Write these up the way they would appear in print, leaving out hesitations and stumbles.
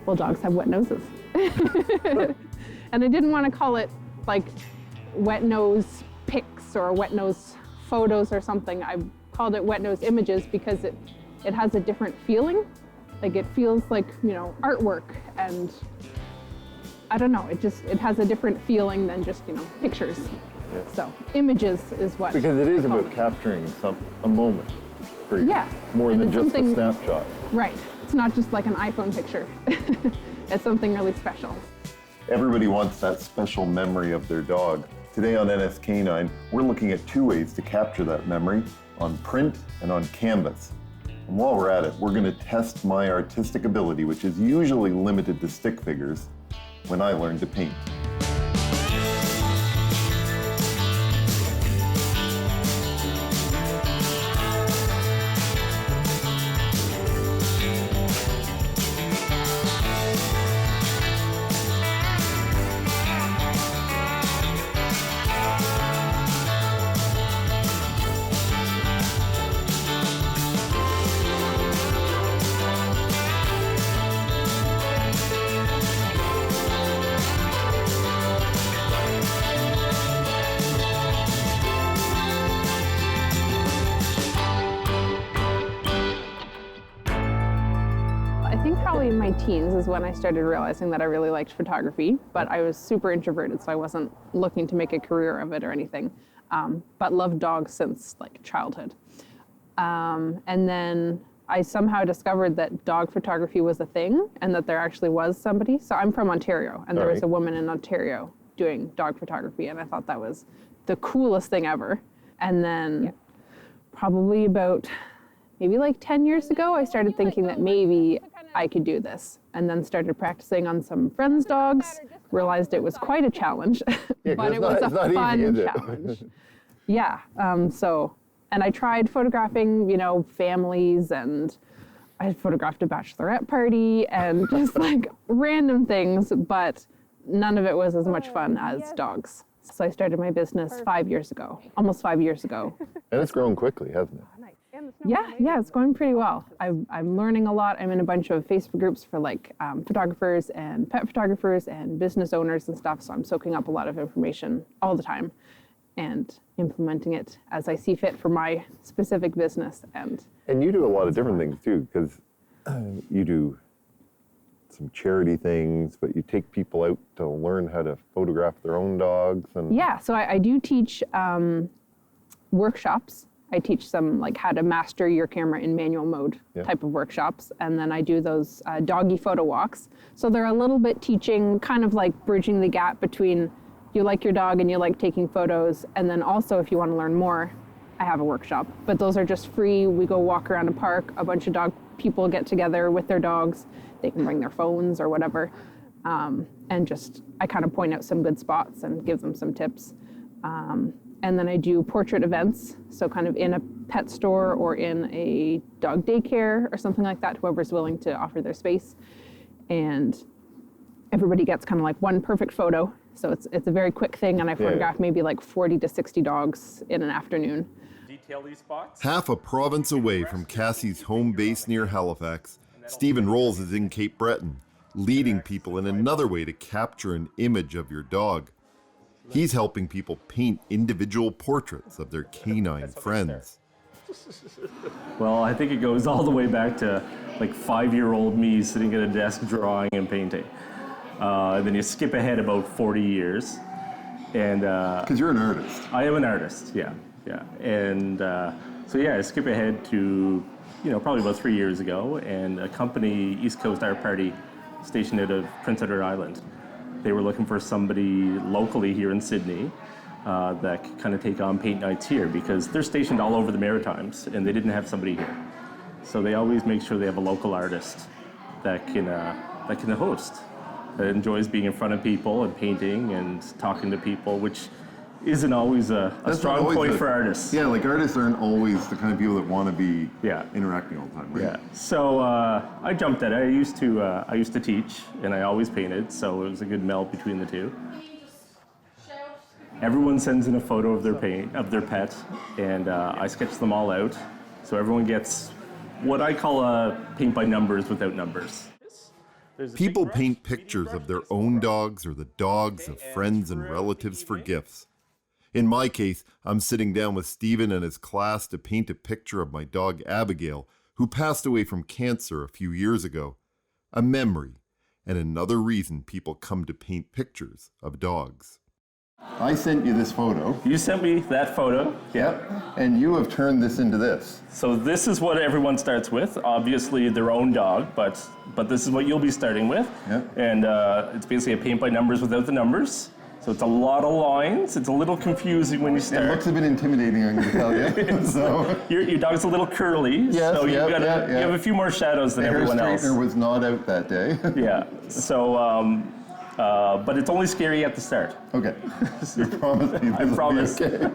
Well, dogs have wet noses. And I didn't want to call it like wet nose pics or wet nose photos or something. I called it wet nose images because it has a different feeling. Like it feels like, you know, artwork, and I don't know, it has a different feeling than just, you know, pictures. Yeah. So images is what. Because it is about capturing a moment for you. Yeah. More than just a snapshot. Right. It's not just like an iPhone picture. It's something really special. Everybody wants that special memory of their dog. Today on NSK9, we're looking at 2 ways to capture that memory, on print and on canvas. And while we're at it, we're going to test my artistic ability, which is usually limited to stick figures, when I learned to paint. I think probably in my teens is when I started realizing that I really liked photography, but I was super introverted, so I wasn't looking to make a career of it or anything, but loved dogs since like childhood. And then I somehow discovered that dog photography was a thing and that there actually was somebody. So I'm from Ontario, and there was a woman in Ontario doing dog photography, and I thought that was the coolest thing ever. And then probably about maybe like 10 years ago, I started thinking that maybe I could do this, and then started practicing on some friends' dogs, realized it was quite a challenge, but it was a fun challenge. Yeah, and I tried photographing, you know, families, and I photographed a bachelorette party and just like random things, but none of it was as much fun as dogs. So I started my business 5 years ago, almost 5 years ago. And it's grown quickly, hasn't it? Yeah, it's going pretty well. I'm learning a lot. I'm in a bunch of Facebook groups for like photographers and pet photographers and business owners and stuff, so I'm soaking up a lot of information all the time and implementing it as I see fit for my specific business. And you do a lot of different things too, because you do some charity things, but you take people out to learn how to photograph their own dogs. And yeah, so I do teach workshops. I teach them like how to master your camera in manual mode type of workshops. And then I do those doggy photo walks. So they're a little bit teaching, kind of like bridging the gap between you like your dog and you like taking photos. And then also if you want to learn more, I have a workshop. But those are just free. We go walk around a park. A bunch of dog people get together with their dogs. They can bring their phones or whatever. And just, I kind of point out some good spots and give them some tips. And then I do portrait events, so kind of in a pet store or in a dog daycare or something like that, whoever's willing to offer their space. And everybody gets kind of like one perfect photo. So it's a very quick thing, and I photograph maybe like 40 to 60 dogs in an afternoon. Detail these spots. Half a province away from Cassie's home base near Halifax, Stephen Rolls is in Cape Breton, leading people in another way to capture an image of your dog. He's helping people paint individual portraits of their canine friends. Well, I think it goes all the way back to like 5-year-old me sitting at a desk drawing and painting. And then you skip ahead about 40 years. And because you're an artist. I am an artist, yeah. And so I skip ahead to, probably about 3 years ago, and a company, East Coast Art Party, stationed out of Prince Edward Island. They were looking for somebody locally here in Sydney that could kind of take on paint nights here, because they're stationed all over the Maritimes and they didn't have somebody here. So they always make sure they have a local artist that can host, that enjoys being in front of people and painting and talking to people, which isn't always a strong point for artists. Yeah, like artists aren't always the kind of people that want to be interacting all the time, right? Yeah. So I jumped at it. I used to teach, and I always painted, so it was a good meld between the two. Everyone sends in a photo of their pet, and I sketch them all out. So everyone gets what I call a paint by numbers without numbers. People paint pictures of their own dogs or the dogs of friends and relatives for gifts. In my case, I'm sitting down with Stephen and his class to paint a picture of my dog Abigail, who passed away from cancer a few years ago. A memory, and another reason people come to paint pictures of dogs. I sent you this photo. You sent me that photo. Yep. And you have turned this into this. So this is what everyone starts with. Obviously their own dog, but this is what you'll be starting with. Yep. And it's basically a paint by numbers without the numbers. So it's a lot of lines. It's a little confusing when you start. It looks a bit intimidating, I'm going to tell you. So. Your dog's a little curly, yes, so you you have a few more shadows than everyone else. The hair straightener was not out that day. Yeah. So, but it's only scary at the start. Okay. You promise me this I promise. will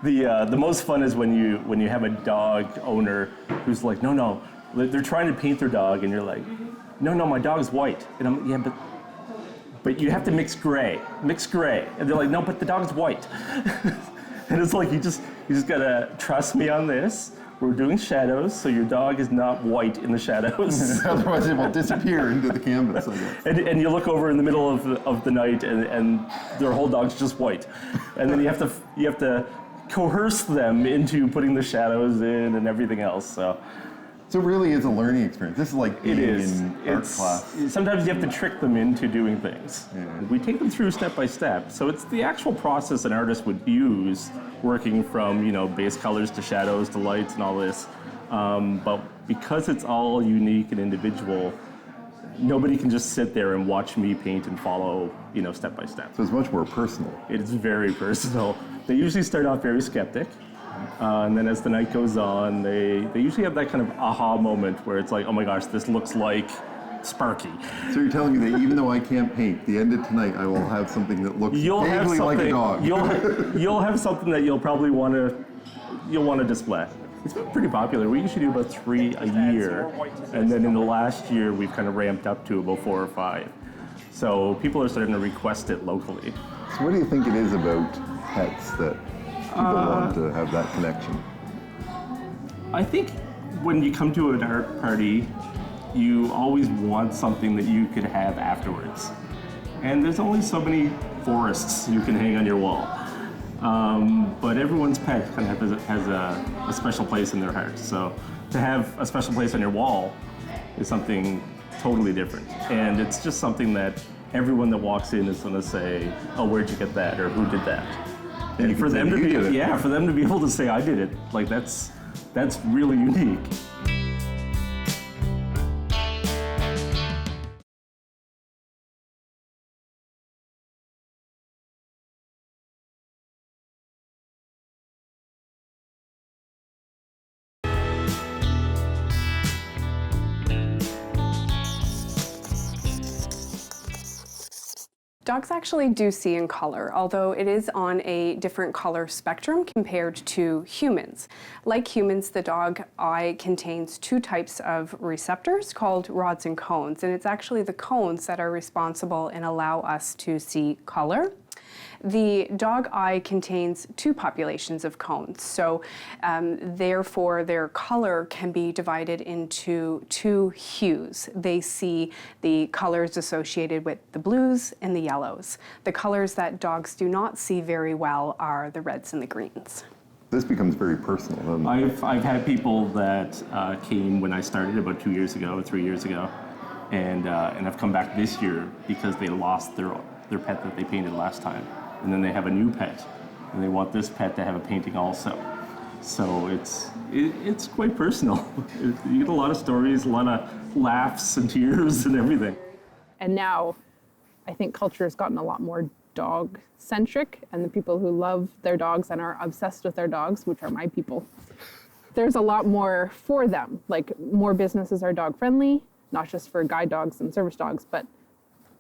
be okay. The most fun is when you have a dog owner who's like, no, they're trying to paint their dog, and you're like, no, my dog's white, and I'm but you have to mix gray, and they're like, no, but the dog's white, and it's like you just gotta trust me on this. We're doing shadows, so your dog is not white in the shadows. Otherwise, it will disappear into the canvas, I guess. And you look over in the middle of the night, and their whole dog's just white, and then you have to coerce them into putting the shadows in and everything else. So it really is a learning experience. This is like being in art class. Sometimes you have to trick them into doing things. Yeah. We take them through step by step. So it's the actual process an artist would use, working from base colors to shadows to lights and all this. But because it's all unique and individual, nobody can just sit there and watch me paint and follow step by step. So it's much more personal. It is very personal. They usually start off very skeptic. And then as the night goes on, they usually have that kind of aha moment where it's like, oh my gosh, this looks like Sparky. So you're telling me that even though I can't paint, the end of tonight I will have something that looks vaguely like a dog. You'll have something that you'll probably want to display. It's been pretty popular. We usually do about 3 a year, and then in the last year we've kind of ramped up to about 4 or 5. So people are starting to request it locally. So what do you think it is about pets that people want to have that connection? I think when you come to an art party, you always want something that you could have afterwards. And there's only so many forests you can hang on your wall. But everyone's pet kind of has a special place in their heart. So to have a special place on your wall is something totally different. And it's just something that everyone that walks in is going to say, oh, where'd you get that? Or who did that? And for them to be able to say I did it, like that's really unique. Dogs actually do see in color, although it is on a different color spectrum compared to humans. Like humans, the dog eye contains 2 types of receptors called rods and cones, and it's actually the cones that are responsible and allow us to see color. The dog eye contains 2 populations of cones, so therefore their color can be divided into 2 hues. They see the colors associated with the blues and the yellows. The colors that dogs do not see very well are the reds and the greens. This becomes very personal. I've had people that came when I started about 2 years ago, 3 years ago, and have come back this year because they lost their pet that they painted last time. And then they have a new pet, and they want this pet to have a painting also. So it's quite personal. You get a lot of stories, a lot of laughs and tears and everything. And now, I think culture has gotten a lot more dog-centric, and the people who love their dogs and are obsessed with their dogs, which are my people, there's a lot more for them. Like, more businesses are dog-friendly, not just for guide dogs and service dogs, but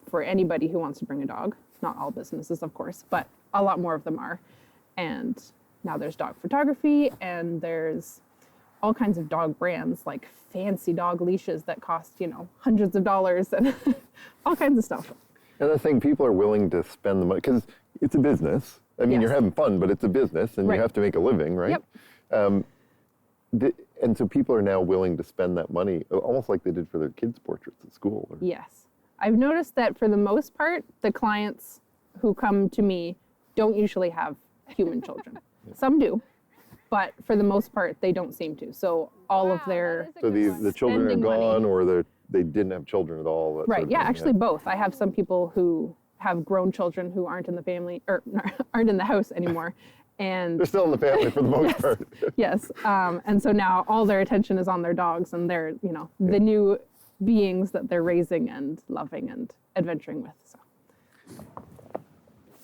for anybody who wants to bring a dog. Not all businesses, of course, but a lot more of them are. And now there's dog photography, and there's all kinds of dog brands, like fancy dog leashes that cost, hundreds of dollars and all kinds of stuff. And the thing, people are willing to spend the money, because it's a business. I mean, Yes. You're having fun, but it's a business, and Right. you have to make a living, right? Yep. And so people are now willing to spend that money, almost like they did for their kids' portraits at school. Yes. I've noticed that for the most part, the clients who come to me don't usually have human children. Some do, but for the most part, they don't seem to. So all of their So the children are spending gone, money- or they didn't have children at all. that sort Right, of yeah, thing, actually both. I have some people who have grown children who aren't in the family, or aren't in the house anymore. And They're still in the family for the most part. yes, and so now all their attention is on their dogs, and they're, the new beings that they're raising and loving and adventuring with. So.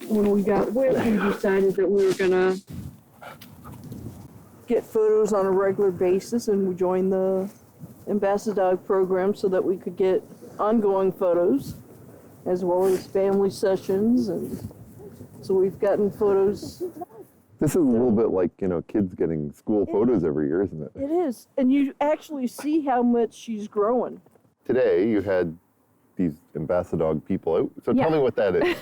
When we got WIP, we decided that we were gonna get photos on a regular basis, and we joined the Ambassador Dog program so that we could get ongoing photos as well as family sessions, and so we've gotten photos. This is a little bit like, kids getting school photos every year, isn't it? It is, and you actually see how much she's growing. Today, you had these Ambassador Dog people out. So Yeah. tell me what that is.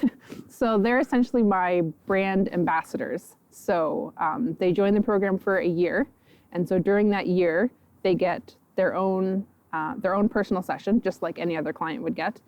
So they're essentially my brand ambassadors. So they join the program for a year, and so during that year, they get their own personal session, just like any other client would get.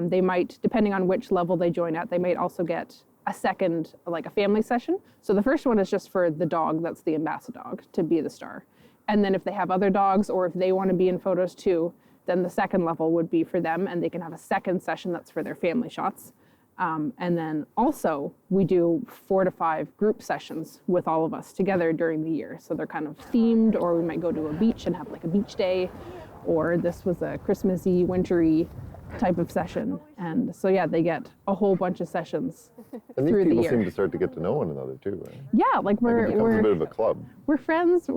They might, depending on which level they join at, they might also get a second, like a family session. So the first one is just for the dog that's the ambassador dog to be the star. And then if they have other dogs or if they want to be in photos too, then the second level would be for them, and they can have a second session that's for their family shots. And then also we do 4 to 5 group sessions with all of us together during the year. So they're kind of themed, or we might go to a beach and have like a beach day, or this was a Christmassy, wintry type of session. And so yeah, they get a whole bunch of sessions And these through the people year. seem to start to get to know one another too, right? Yeah, like Like it becomes a bit of a club. we're friends.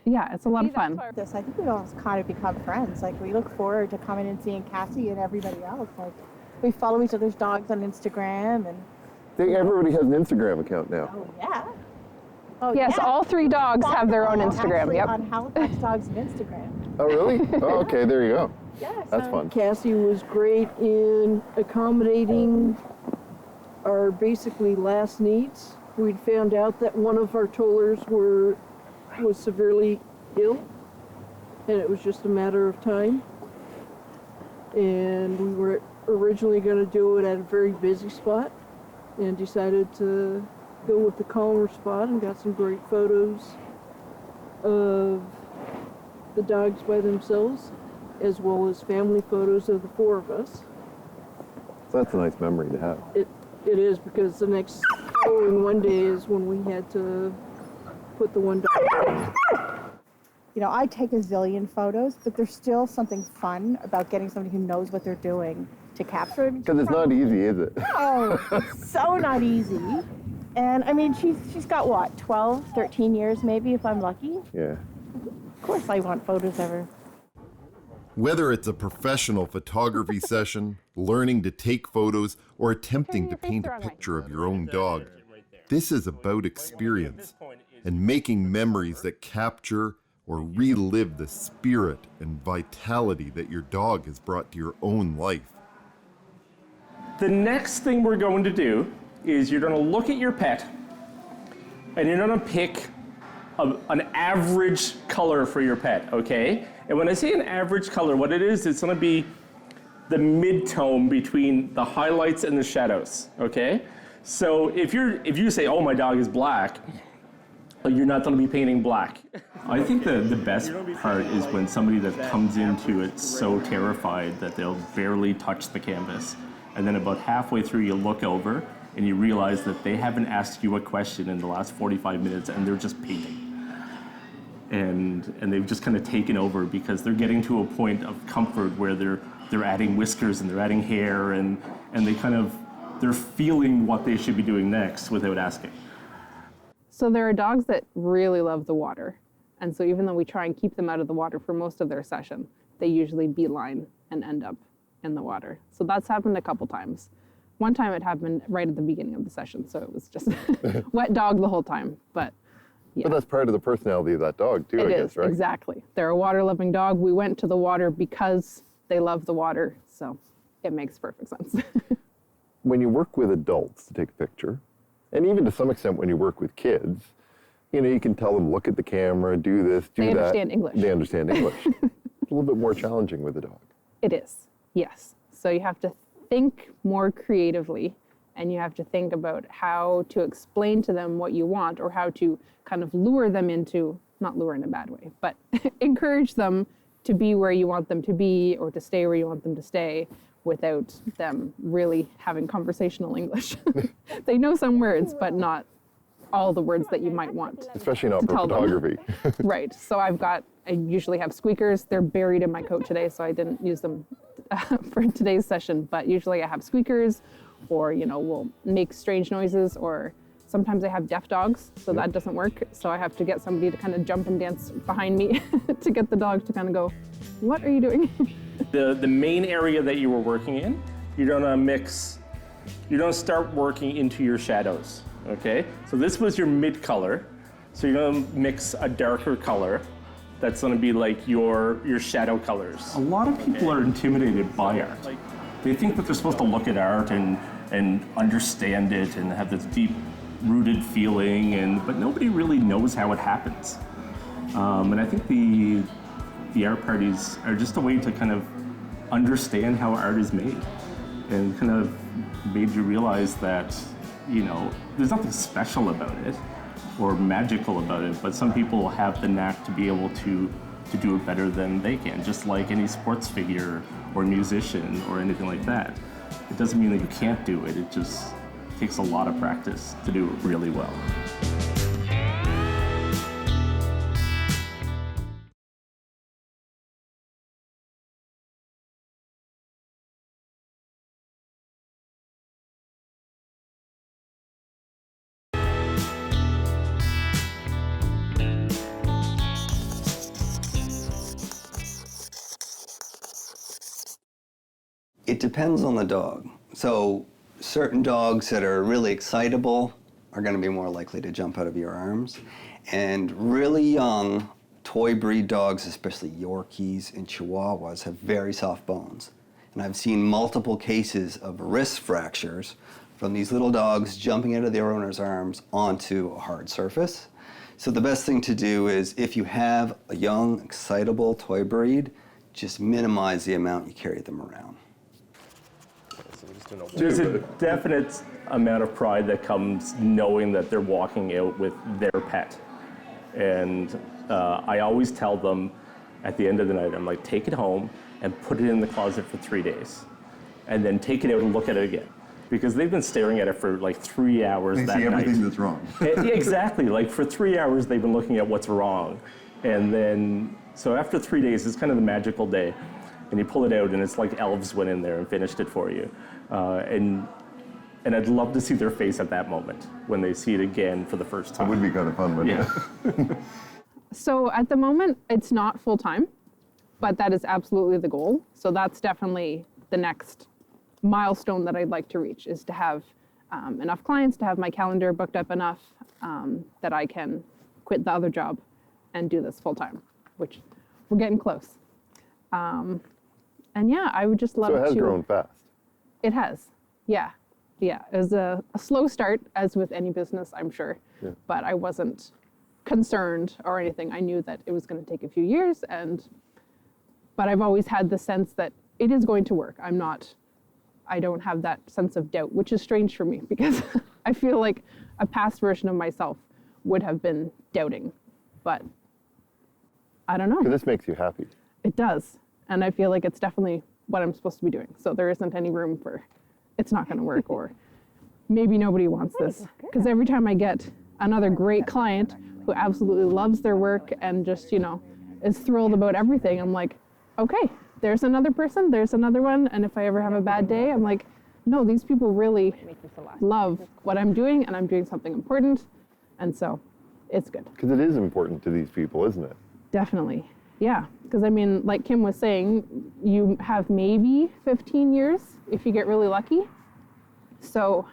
Yeah, it's a lot of fun. I think we all kind of become friends. Like, we look forward to coming and seeing Cassie and everybody else. Like, we follow each other's dogs on Instagram, and I think everybody has an Instagram account now. yeah. Oh, Yes, yeah. all 3 dogs have their own Instagram. Actually, Yep. on Halifax Dogs' Instagram. Oh, really? Oh, okay, there you go. Yeah, That's so- fun. Cassie was great in accommodating our basically last needs. We'd found out that one of our tollers was severely ill, and it was just a matter of time. And we were originally going to do it at a very busy spot, and decided to go with the calmer spot, and got some great photos of the dogs by themselves, as well as family photos of the 4 of us. So that's a nice memory to have. It is, because the next following one day is when we had to put the one dog down. You know, I take a zillion photos, but there's still something fun about getting somebody who knows what they're doing to capture it. Because it's not easy, is it? Oh, it's so not easy. And I mean, she's got what, 12, 13 years maybe, if I'm lucky. Yeah. Of course I want photos of her. Whether it's a professional photography session, learning to take photos, or attempting to paint a picture of your own dog, this is about experience and making memories that capture or relive the spirit and vitality that your dog has brought to your own life. The next thing we're going to do is you're going to look at your pet and you're going to pick an average color for your pet, okay? And when I say an average color, what it is, it's going to be the mid-tone between the highlights and the shadows, okay? So if you say, oh, my dog is black, you're not going to be painting black. I think the best part is when somebody that comes into it so terrified that they'll barely touch the canvas. And then about halfway through, you look over and you realize that they haven't asked you a question in the last 45 minutes and they're just painting. And they've just kind of taken over because they're getting to a point of comfort where they're adding whiskers and they're adding hair and they're feeling what they should be doing next without asking. So there are dogs that really love the water. And so even though we try and keep them out of the water for most of their session, they usually beeline and end up in the water. So that's happened a couple times. One time it happened right at the beginning of the session, so it was just wet dog the whole time. But yeah. But that's part of the personality of that dog too, It I is, guess, right? exactly. They're a water-loving dog. We went to the water because they love the water, so it makes perfect sense. When you work with adults to take a picture, and even to some extent when you work with kids, you can tell them, look at the camera, do this, do They that. understand English. They understand English. It's a little bit more challenging with a dog. It is, yes. So you have to think more creatively, and you have to think about how to explain to them what you want, or how to kind of lure them into, not lure in a bad way, but encourage them to be where you want them to be, or to stay where you want them to stay, without them really having conversational English. They know some words, but not all the words that you might want. Especially not to for tell them. photography. Right. So I usually have squeakers. They're buried in my coat today, so I didn't use them for today's session. But usually I have squeakers, or, we'll make strange noises, or sometimes I have deaf dogs, so that doesn't work. So I have to get somebody to kind of jump and dance behind me to get the dog to kind of go, "What are you doing?" The main area that you were working in, you're gonna start working into your shadows, okay? So this was your mid color. So you're gonna mix a darker color that's gonna be like your shadow colors. A lot of people are intimidated by art. They think that they're supposed to look at art and understand it and have this deep rooted feeling, but nobody really knows how it happens. And I think the art parties are just a way to kind of understand how art is made, and kind of made you realize that, there's nothing special about it or magical about it, but some people have the knack to be able to do it better than they can, just like any sports figure or musician or anything like that. It doesn't mean that you can't do it, it just takes a lot of practice to do it really well. It depends on the dog. So certain dogs that are really excitable are going to be more likely to jump out of your arms. And really young toy breed dogs, especially Yorkies and Chihuahuas, have very soft bones. And I've seen multiple cases of wrist fractures from these little dogs jumping out of their owner's arms onto a hard surface. So the best thing to do is, if you have a young, excitable toy breed, just minimize the amount you carry them around. There's a definite amount of pride that comes knowing that they're walking out with their pet. And I always tell them at the end of the night, I'm like, take it home and put it in the closet for 3 days. And then take it out and look at it again. Because they've been staring at it for like 3 hours that night. They see everything that's wrong. Exactly. Like for 3 hours, they've been looking at what's wrong. And then, so after 3 days, it's kind of the magical day. And you pull it out, and it's like elves went in there and finished it for you. And I'd love to see their face at that moment when they see it again for the first time. It would be kind of fun, wouldn't it? So at the moment, it's not full-time, but that is absolutely the goal. So that's definitely the next milestone that I'd like to reach, is to have enough clients, to have my calendar booked up enough that I can quit the other job and do this full-time, which we're getting close. And yeah, I would just love to... So it has grown fast. It has, yeah. Yeah, it was a slow start, as with any business, I'm sure. Yeah. But I wasn't concerned or anything. I knew that it was going to take a few years, but I've always had the sense that it is going to work. I don't have that sense of doubt, which is strange for me, because I feel like a past version of myself would have been doubting. But I don't know. Because this makes you happy. It does. And I feel like it's definitely what I'm supposed to be doing. So there isn't any room for it's not going to work, or maybe nobody wants this. Because every time I get another great client who absolutely loves their work and just, is thrilled about everything, I'm like, okay, there's another person, there's another one. And if I ever have a bad day, I'm like, no, these people really love what I'm doing, and I'm doing something important. And so it's good. Because it is important to these people, isn't it? Definitely. Yeah, because like Kim was saying, you have maybe 15 years if you get really lucky. So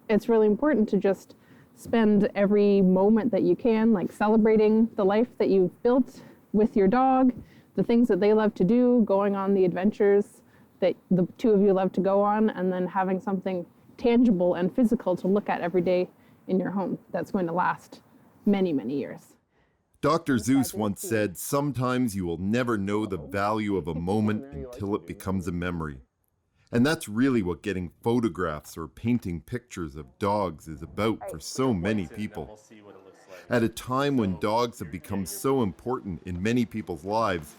it's really important to just spend every moment that you can, like celebrating the life that you've built with your dog, the things that they love to do, going on the adventures that the two of you love to go on, and then having something tangible and physical to look at every day in your home that's going to last many, many years. Dr. Zeus once said, sometimes you will never know the value of a moment until it becomes a memory. And that's really what getting photographs or painting pictures of dogs is about for so many people. At a time when dogs have become so important in many people's lives,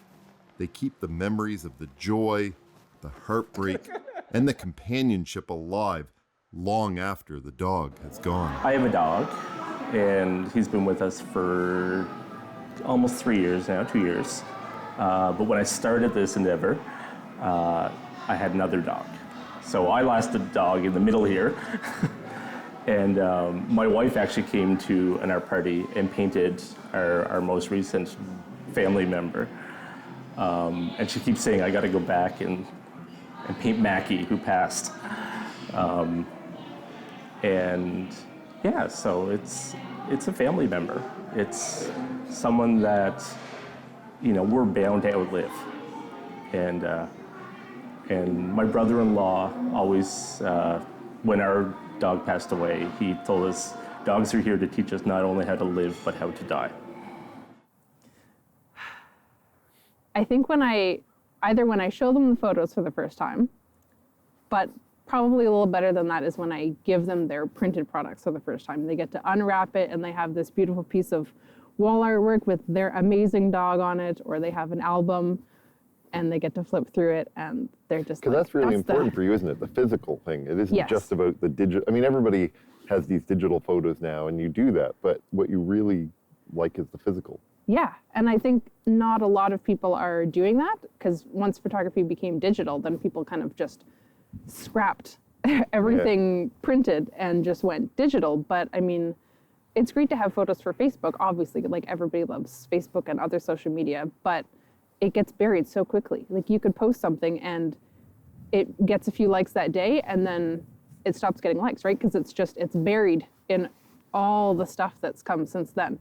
they keep the memories of the joy, the heartbreak, and the companionship alive long after the dog has gone. I have a dog, and he's been with us for almost 3 years now, 2 years. But when I started this endeavor, I had another dog. So I lost a dog in the middle here. And my wife actually came to an art party and painted our most recent family member. And she keeps saying, I got to go back and paint Mackie, who passed. And yeah, so it's a family member. It's someone that, we're bound to outlive. And my brother-in-law always, when our dog passed away, he told us, dogs are here to teach us not only how to live, but how to die. I think when I show them the photos for the first time, but probably a little better than that is when I give them their printed products for the first time. They get to unwrap it and they have this beautiful piece of wall artwork with their amazing dog on it, or they have an album and they get to flip through it and they're just Because that's really important for you, isn't it? The physical thing. It isn't just about the digital. I mean, everybody has these digital photos now and you do that, but what you really like is the physical. Yeah, and I think not a lot of people are doing that, because once photography became digital, then people kind of just scrapped everything printed and just went digital. But I mean, it's great to have photos for Facebook, obviously, like everybody loves Facebook and other social media, but it gets buried so quickly. Like you could post something and it gets a few likes that day and then it stops getting likes, right? Because it's buried in all the stuff that's come since then.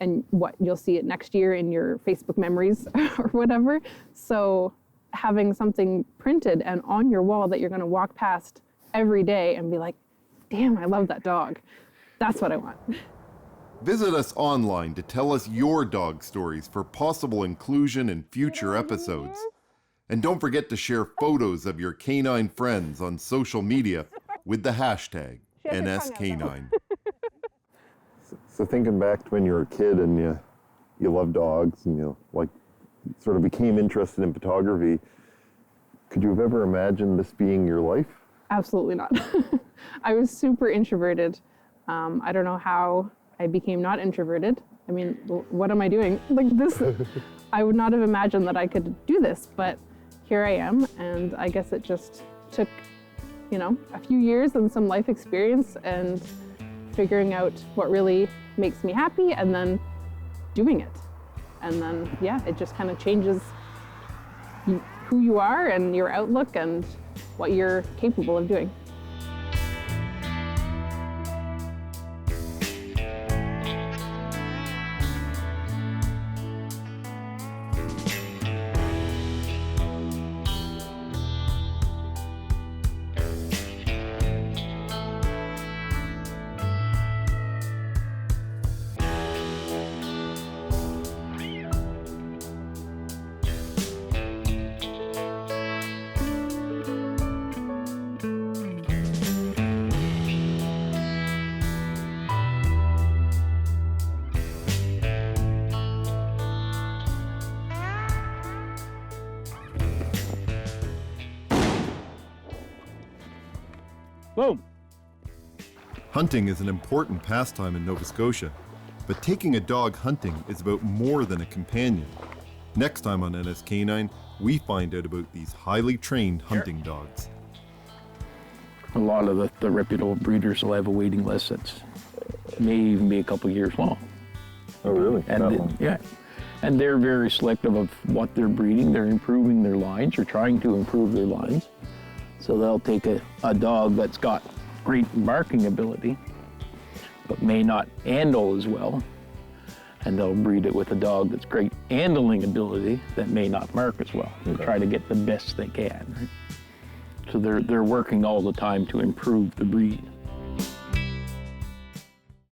And you'll see it next year in your Facebook memories or whatever. So having something printed and on your wall that you're gonna walk past every day and be like, damn, I love that dog. That's what I want. Visit us online to tell us your dog stories for possible inclusion in future episodes. And don't forget to share photos of your canine friends on social media with the hashtag NSK9. So thinking back to when you were a kid and you loved dogs and you sort of became interested in photography, could you have ever imagined this being your life? Absolutely not. I was super introverted. I don't know how I became not introverted. I mean, what am I doing? Like this, I would not have imagined that I could do this, but here I am. And I guess it just took, a few years and some life experience and figuring out what really makes me happy and then doing it. And then, it just kind of changes who you are and your outlook and what you're capable of doing. Boom. Hunting is an important pastime in Nova Scotia, but taking a dog hunting is about more than a companion. Next time on NSK9, we find out about these highly trained hunting dogs. A lot of the reputable breeders will have a waiting list that's may even be a couple years long. Oh, really? And and they're very selective of what they're breeding. They're improving their lines or trying to improve their lines. So they'll take a dog that's got great barking ability, but may not handle as well, and they'll breed it with a dog that's great handling ability that may not mark as well. They try to get the best they can. Right? So they're working all the time to improve the breed.